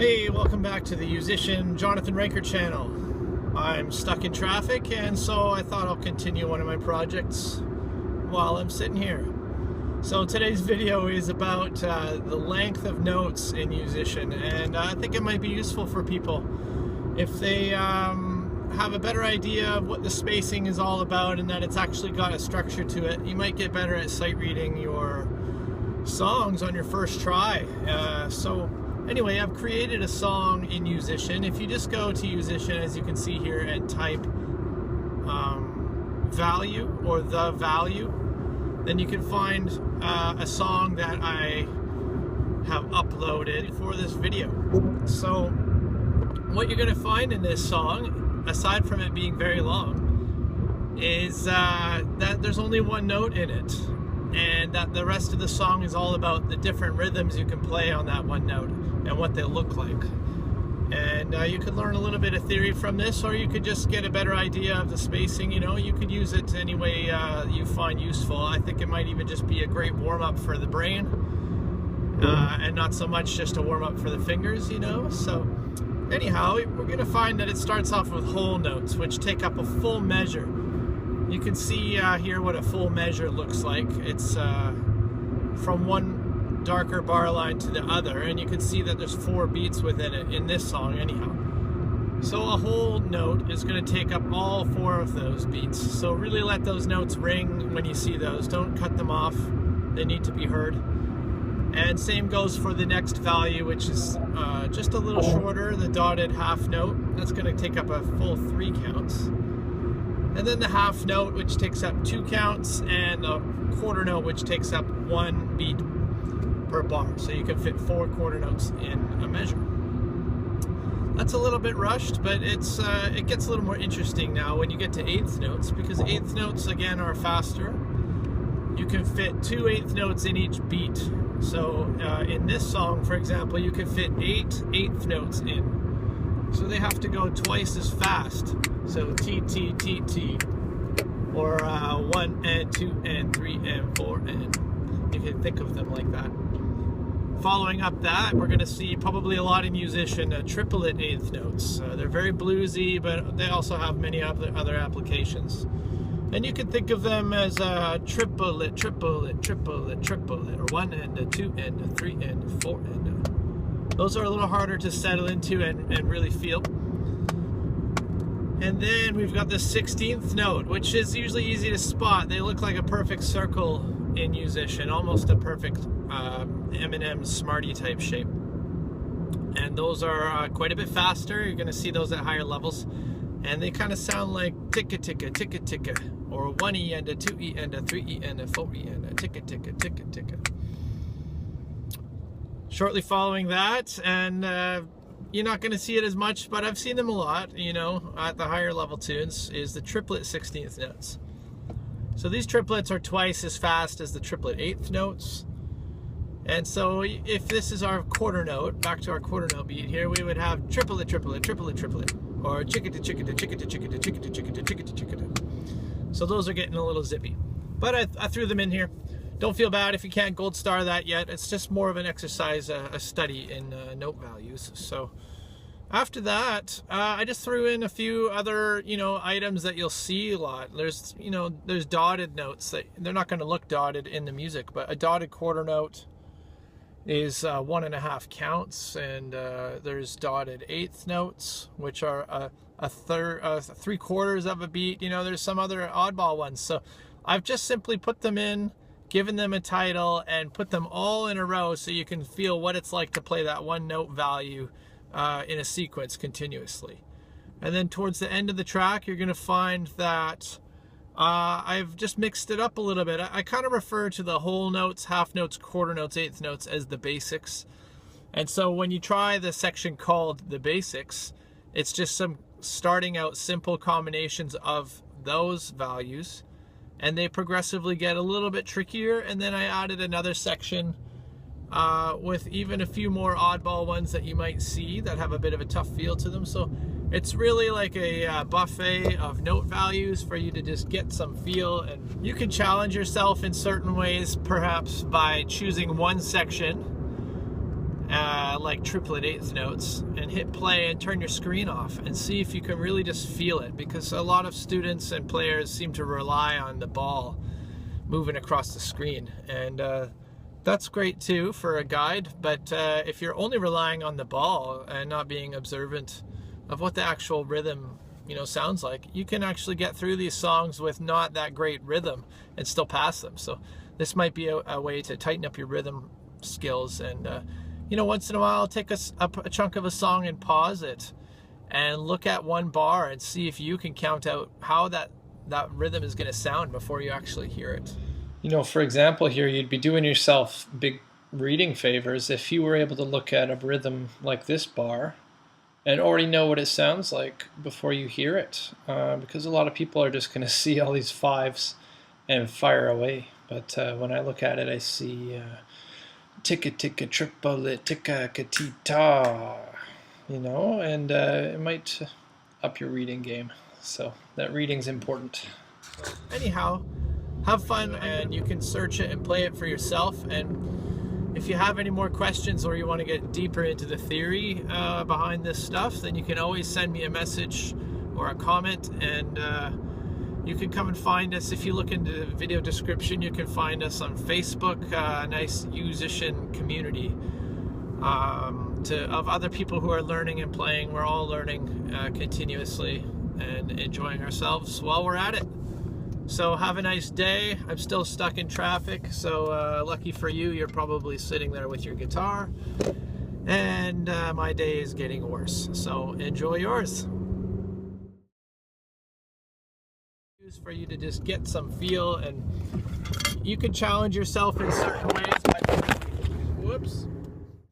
Hey, welcome back to the Yousician Jonathan Reichert channel. I'm stuck in traffic, and so I thought I'll continue one of my projects while I'm sitting here. So today's video is about the length of notes in Yousician, and I think it might be useful for people if they have a better idea of what the spacing is all about and that it's actually got a structure to it. You might get better at sight reading your songs on your first try. Anyway, I've created a song in Yousician. If you just go to Yousician, as you can see here, and type value or the value, then you can find a song that I have uploaded for this video. So what you're going to find in this song, aside from it being very long, is that there's only one note in it, and that the rest of the song is all about the different rhythms you can play on that one note and what they look like. And you could learn a little bit of theory from this, or you could just get a better idea of the spacing. You know, you could use it any way you find useful. I think it might even just be a great warm-up for the brain, and not so much just a warm-up for the fingers, you know. So anyhow, we're going to find that it starts off with whole notes, which take up a full measure. You can see here what a full measure looks like. It's from one darker bar line to the other, and you can see that there's 4 beats within it in this song anyhow. So a whole note is going to take up all 4 of those beats. So really let those notes ring when you see those. Don't cut them off. They need to be heard. And same goes for the next value, which is just a little shorter, the dotted half note. That's going to take up a full 3 counts. And then the half note, which takes up 2 counts, and the quarter note, which takes up 1 beat per bar. So you can fit 4 quarter notes in a measure. That's a little bit rushed, but it gets a little more interesting now when you get to 8th notes, because 8th notes again are faster. You can fit 2 8th notes in each beat. So in this song, for example, you can fit 8 8th notes in. So they have to go twice as fast. So T, T, T, T, or 1 and 2 and 3 and 4, and you can think of them like that. Following up that, we're going to see probably a lot in Yousician triplet 8th notes. They're very bluesy, but they also have many other applications. And you can think of them as triplet, triplet, triplet, triplet, or 1 and a 2 and a 3 and a 4 and a... Those are a little harder to settle into and really feel. And then we've got the 16th note, which is usually easy to spot. They look like a perfect circle in Yousician, almost a perfect M&M Smarty type shape. And those are quite a bit faster. You're going to see those at higher levels. And they kind of sound like ticka ticka ticka ticka, or 1E and a 2E and a 3E and a 4E and a ticka ticka ticka ticka. Shortly following that, and you're not going to see it as much, but I've seen them a lot, you know, at the higher level tunes, is the triplet 16th notes. So these triplets are twice as fast as the triplet 8th notes. And so if this is our quarter note, back to our quarter note beat here, we would have triplet, triplet, triplet, triplet, or chickata, chickata, chickata, chickata, chickata, chickata, chickata, chickata. So those are getting a little zippy. But I threw them in here. Don't feel bad if you can't gold star that yet. It's just more of an exercise, a study in note values. So after that, I just threw in a few other, you know, items that you'll see a lot. There's, you know, there's dotted notes that they're not going to look dotted in the music, but a dotted quarter note is 1.5 counts, and there's dotted 8th notes, which are a 3/4 of a beat. You know, there's some other oddball ones. So I've just simply put them in, given them a title, and put them all in a row so you can feel what it's like to play that one note value in a sequence continuously. And then towards the end of the track, you're going to find that I've just mixed it up a little bit. I kind of refer to the whole notes, half notes, quarter notes, 8th notes as the basics. And so when you try the section called the basics, it's just some starting out simple combinations of those values, and they progressively get a little bit trickier. And then I added another section with even a few more oddball ones that you might see that have a bit of a tough feel to them. So it's really like a buffet of note values for you to just get some feel, and you can challenge yourself in certain ways, perhaps by choosing one section like triplet eighth notes, and hit play and turn your screen off and see if you can really just feel it, because a lot of students and players seem to rely on the ball moving across the screen, and that's great too for a guide, but if you're only relying on the ball and not being observant of what the actual rhythm sounds like, you can actually get through these songs with not that great rhythm and still pass them. So this might be a way to tighten up your rhythm skills, and once in a while take a chunk of a song and pause it and look at one bar and see if you can count out how that rhythm is going to sound before you actually hear it. For example, here you'd be doing yourself big reading favors if you were able to look at a rhythm like this bar and already know what it sounds like before you hear it, because a lot of people are just going to see all these fives and fire away. But when I look at it, I see ticka ticka triplet ticka katita, and it might up your reading game. So that reading's important. Anyhow, have fun, and you can search it and play it for yourself. And if you have any more questions or you want to get deeper into the theory behind this stuff, then you can always send me a message or a comment, and you can come and find us. If you look into the video description, you can find us on Facebook, a nice Yousician community of other people who are learning and playing. We're all learning continuously and enjoying ourselves while we're at it. So have a nice day. I'm still stuck in traffic, so lucky for you, you're probably sitting there with your guitar, and my day is getting worse, so enjoy yours. For you to just get some feel, and you can challenge yourself in certain ways by, whoops.